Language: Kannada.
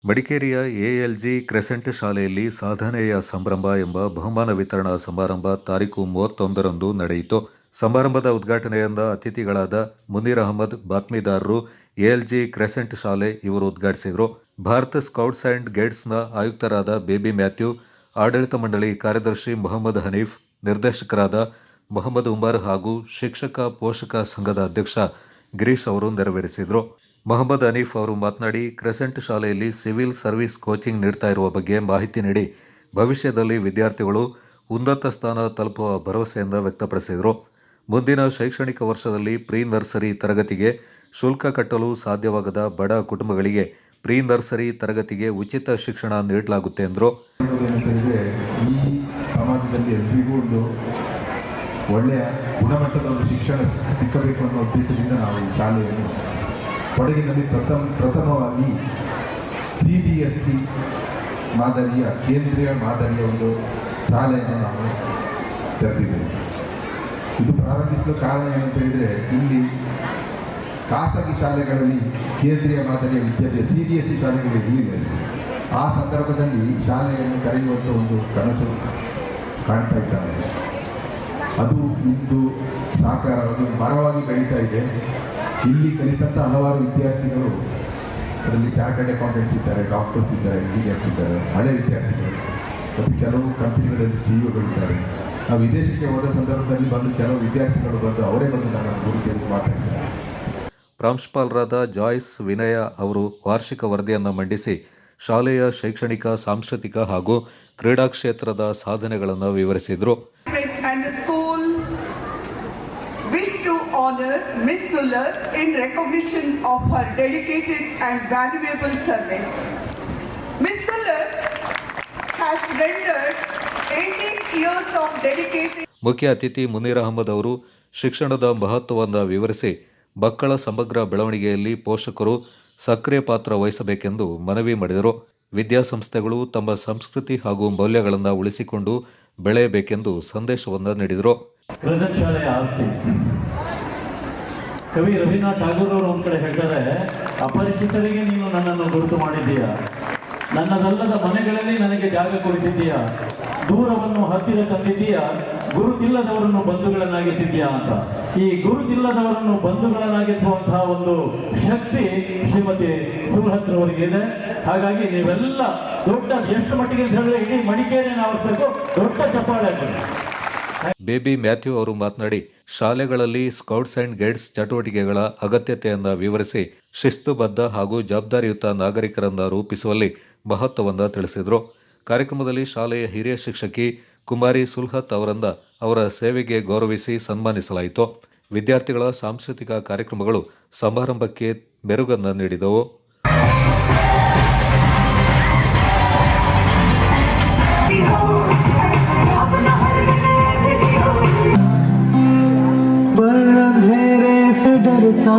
ಮಡಿಕೇರಿಯ ಎಎಲ್ಜಿ ಕ್ರೆಸೆಂಟ್ ಶಾಲೆಯಲ್ಲಿ ಸಾಧನೆಯ ಸಂಭ್ರಮ ಎಂಬ ಬಹುಮಾನ ವಿತರಣಾ ಸಮಾರಂಭ ತಾರೀಖು 31ರಂದು ನಡೆಯಿತು. ಸಮಾರಂಭದ ಉದ್ಘಾಟನೆಯಿಂದ ಅತಿಥಿಗಳಾದ ಮುನೀರ್ ಅಹಮದ್ ಬಾತ್ಮೀದಾರರು ಎಎಲ್ಜಿ ಕ್ರೆಸೆಂಟ್ ಶಾಲೆ ಇವರು ಉದ್ಘಾಟಿಸಿದರು. ಭಾರತ ಸ್ಕೌಟ್ಸ್ ಅಂಡ್ ಗೈಡ್ಸ್ನ ಆಯುಕ್ತರಾದ ಬೇಬಿ ಮ್ಯಾಥ್ಯೂ, ಆಡಳಿತ ಮಂಡಳಿ ಕಾರ್ಯದರ್ಶಿ ಮೊಹಮ್ಮದ್ ಹನೀಫ್, ನಿರ್ದೇಶಕರಾದ ಮೊಹಮ್ಮದ್ ಉಮರ್ ಹಾಗೂ ಶಿಕ್ಷಕ ಪೋಷಕ ಸಂಘದ ಅಧ್ಯಕ್ಷ ಗಿರೀಶ್ ಅವರು ನೆರವೇರಿಸಿದರು. ಮೊಹಮ್ಮದ್ ಹನೀಫ್ ಅವರು ಮಾತನಾಡಿ, ಕ್ರೆಸೆಂಟ್ ಶಾಲೆಯಲ್ಲಿ ಸಿವಿಲ್ ಸರ್ವಿಸ್ ಕೋಚಿಂಗ್ ನೀಡ್ತಾ ಇರುವ ಬಗ್ಗೆ ಮಾಹಿತಿ ನೀಡಿ ಭವಿಷ್ಯದಲ್ಲಿ ವಿದ್ಯಾರ್ಥಿಗಳು ಉನ್ನತ ಸ್ಥಾನ ತಲುಪುವ ಭರವಸೆಯಿಂದ ವ್ಯಕ್ತಪಡಿಸಿದರು. ಮುಂದಿನ ಶೈಕ್ಷಣಿಕ ವರ್ಷದಲ್ಲಿ ಪ್ರೀ ನರ್ಸರಿ ತರಗತಿಗೆ ಶುಲ್ಕ ಕಟ್ಟಲು ಸಾಧ್ಯವಾಗದ ಬಡ ಕುಟುಂಬಗಳಿಗೆ ಪ್ರೀ ನರ್ಸರಿ ತರಗತಿಗೆ ಉಚಿತ ಶಿಕ್ಷಣ ನೀಡಲಾಗುತ್ತೆ ಎಂದರು. ಈ ಸಮಾಜದಲ್ಲಿ ಎಲ್ರಿಗೂ ಒಂದು ಒಳ್ಳೆಯ ಗುಣಮಟ್ಟದ ಒಂದು ಶಿಕ್ಷಣ ಸಿಕ್ಕಬೇಕು ಅನ್ನೋ ಉದ್ದೇಶದಿಂದ ನಾವು ಈ ಶಾಲೆಯನ್ನು ಕೊಡಗಿನಲ್ಲಿ ಪ್ರಥಮವಾಗಿ CBSE ಮಾದರಿಯ ಕೇಂದ್ರೀಯ ಮಾದರಿಯ ಒಂದು ಶಾಲೆಯನ್ನು ನಾವು ತೆರೆದಿದ್ದೇವೆ. ಇದು ಪ್ರಾರಂಭಿಸಲು ಕಾರಣ ಏನಂತ ಹೇಳಿದರೆ, ಇಲ್ಲಿ ಖಾಸಗಿ ಶಾಲೆಗಳಲ್ಲಿ ಕೇಂದ್ರೀಯ ಮಾದರಿಯ ವಿದ್ಯಾಭ್ಯಾಸ CBSE ಶಾಲೆಗಳು ಇರಲಿಲ್ಲ. ಆ ಸಂದರ್ಭದಲ್ಲಿ ಶಾಲೆಯನ್ನು ಕರೆಯುವಂಥ ಒಂದು ಕನಸು ಕಾಣ್ತಾ ಇದ್ದಾರೆ. ಅದು ಇಂದು ಸಾಕಾರವಾಗಿ ಮರವಾಗಿ ಬೆಳೀತಾ ಇದೆ. ಇಲ್ಲಿ ಕಲಿತಂಥ ಹಲವಾರು ವಿದ್ಯಾರ್ಥಿಗಳು, ಅದರಲ್ಲಿ ಚಾರ್ಟರ್ಡ್ ಅಕೌಂಟೆಂಟ್ಸ್ ಇದ್ದಾರೆ, ಡಾಕ್ಟರ್ಸ್ ಇದ್ದಾರೆ, ಇಂಜಿನಿಯರ್ಸ್ ಇದ್ದಾರೆ, ಹಳೆ ವಿದ್ಯಾರ್ಥಿಗಳು, ಮತ್ತು ಕೆಲವು ಕಂಪನಿಗಳಲ್ಲಿ CEOಗಳಿದ್ದಾರೆ. ನಾವು ವಿದೇಶಕ್ಕೆ ಹೋದ ಸಂದರ್ಭದಲ್ಲಿ ಕೆಲವು ವಿದ್ಯಾರ್ಥಿಗಳು ಅವರೇ ಬಂದು ನನ್ನ ಗುರುತಿಗೆ ಮಾತಾಡ್ತಾರೆ. ಪ್ರಾಂಶುಪಾಲರಾದ ಜಾಯ್ಸ್ ವಿನಯ ಅವರು ವಾರ್ಷಿಕ ವರದಿಯನ್ನು ಮಂಡಿಸಿ ಶಾಲೆಯ ಶೈಕ್ಷಣಿಕ, ಸಾಂಸ್ಕೃತಿಕ ಹಾಗೂ ಕ್ರೀಡಾ ಕ್ಷೇತ್ರದ ಸಾಧನೆಗಳನ್ನು ವಿವರಿಸಿದರು. Honor Miss Suller in recognition of her dedicated and valuable service. Miss Suller has rendered 18 years of dedicated. ಮುಖ್ಯ ಅತಿಥಿ ಮುನೀರ್ ಅಹಮದ್ ಅವರು ಶಿಕ್ಷಣದ ಮಹತ್ವವನ್ನು ವಿವರಿಸಿ ಮಕ್ಕಳ ಸಮಗ್ರ ಬೆಳವಣಿಗೆಯಲ್ಲಿ ಪೋಷಕರು ಸಕ್ರಿಯ ಪಾತ್ರ ವಹಿಸಬೇಕೆಂದು ಮನವಿ ಮಾಡಿದರು. ವಿದ್ಯಾಸಂಸ್ಥೆಗಳು ತಮ್ಮ ಸಂಸ್ಕೃತಿ ಹಾಗೂ ಮೌಲ್ಯಗಳನ್ನು ಉಳಿಸಿಕೊಂಡು ಬೆಳೆಯಬೇಕೆಂದು ಸಂದೇಶವನ್ನು ನೀಡಿದರು. ಕವಿ ರವೀಂದ್ರನಾಥ್ ಠಾಗೂರ್ ಅವರು ಒಂದು ಕಡೆ ಹೇಳ್ತಾರೆ, ಅಪರಿಚಿತರಿಗೆ ನೀನು ನನ್ನನ್ನು ಗುರುತು ಮಾಡಿದ್ದೀಯಾ, ನನ್ನದಲ್ಲದ ಮನೆಗಳಲ್ಲಿ ನನಗೆ ಜಾಗ ಕೊಡಿಸಿದ್ದೀಯಾ, ದೂರವನ್ನು ಹತ್ತಿರ ತಂದಿದ್ದೀಯಾ, ಗುರುತಿಲ್ಲದವರನ್ನು ಬಂಧುಗಳನ್ನಾಗಿಸಿದ್ದೀಯಾ ಅಂತ. ಈ ಗುರುತಿಲ್ಲದವರನ್ನು ಬಂಧುಗಳನ್ನಾಗಿಸುವಂತಹ ಒಂದು ಶಕ್ತಿ ಶ್ರೀಮತಿ ಸುಲ್ಹತ್ರವರಿಗೆ ಇದೆ. ಹಾಗಾಗಿ ನೀವೆಲ್ಲ ದೊಡ್ಡ, ಎಷ್ಟು ಮಟ್ಟಿಗೆ ಅಂತ ಹೇಳಿದ್ರೆ ಇಡೀ ಮಡಿಕೇರಿಯನ್ನು ಆವರಿಸಬೇಕು, ದೊಡ್ಡ ಚಪ್ಪಾಳೆ ಆಗ್ತದೆ. ಬೇಬಿ ಮ್ಯಾಥ್ಯೂ ಅವರು ಮಾತನಾಡಿ, ಶಾಲೆಗಳಲ್ಲಿ ಸ್ಕೌಟ್ಸ್ ಅಂಡ್ ಗೈಡ್ಸ್ ಚಟುವಟಿಕೆಗಳ ಅಗತ್ಯತೆಯನ್ನು ವಿವರಿಸಿ ಶಿಸ್ತುಬದ್ಧ ಹಾಗೂ ಜವಾಬ್ದಾರಿಯುತ ನಾಗರಿಕರನ್ನು ರೂಪಿಸುವಲ್ಲಿ ಮಹತ್ವವನ್ನು ತಿಳಿಸಿದರು. ಕಾರ್ಯಕ್ರಮದಲ್ಲಿ ಶಾಲೆಯ ಹಿರಿಯ ಶಿಕ್ಷಕಿ ಕುಮಾರಿ ಸುಲ್ಹತ್ ಅವರನ್ನ ಅವರ ಸೇವೆಗೆ ಗೌರವಿಸಿ ಸನ್ಮಾನಿಸಲಾಯಿತು. ವಿದ್ಯಾರ್ಥಿಗಳ ಸಾಂಸ್ಕೃತಿಕ ಕಾರ್ಯಕ್ರಮಗಳು ಸಮಾರಂಭಕ್ಕೆ ಮೆರುಗನ್ನು ನೀಡಿದವು. डरता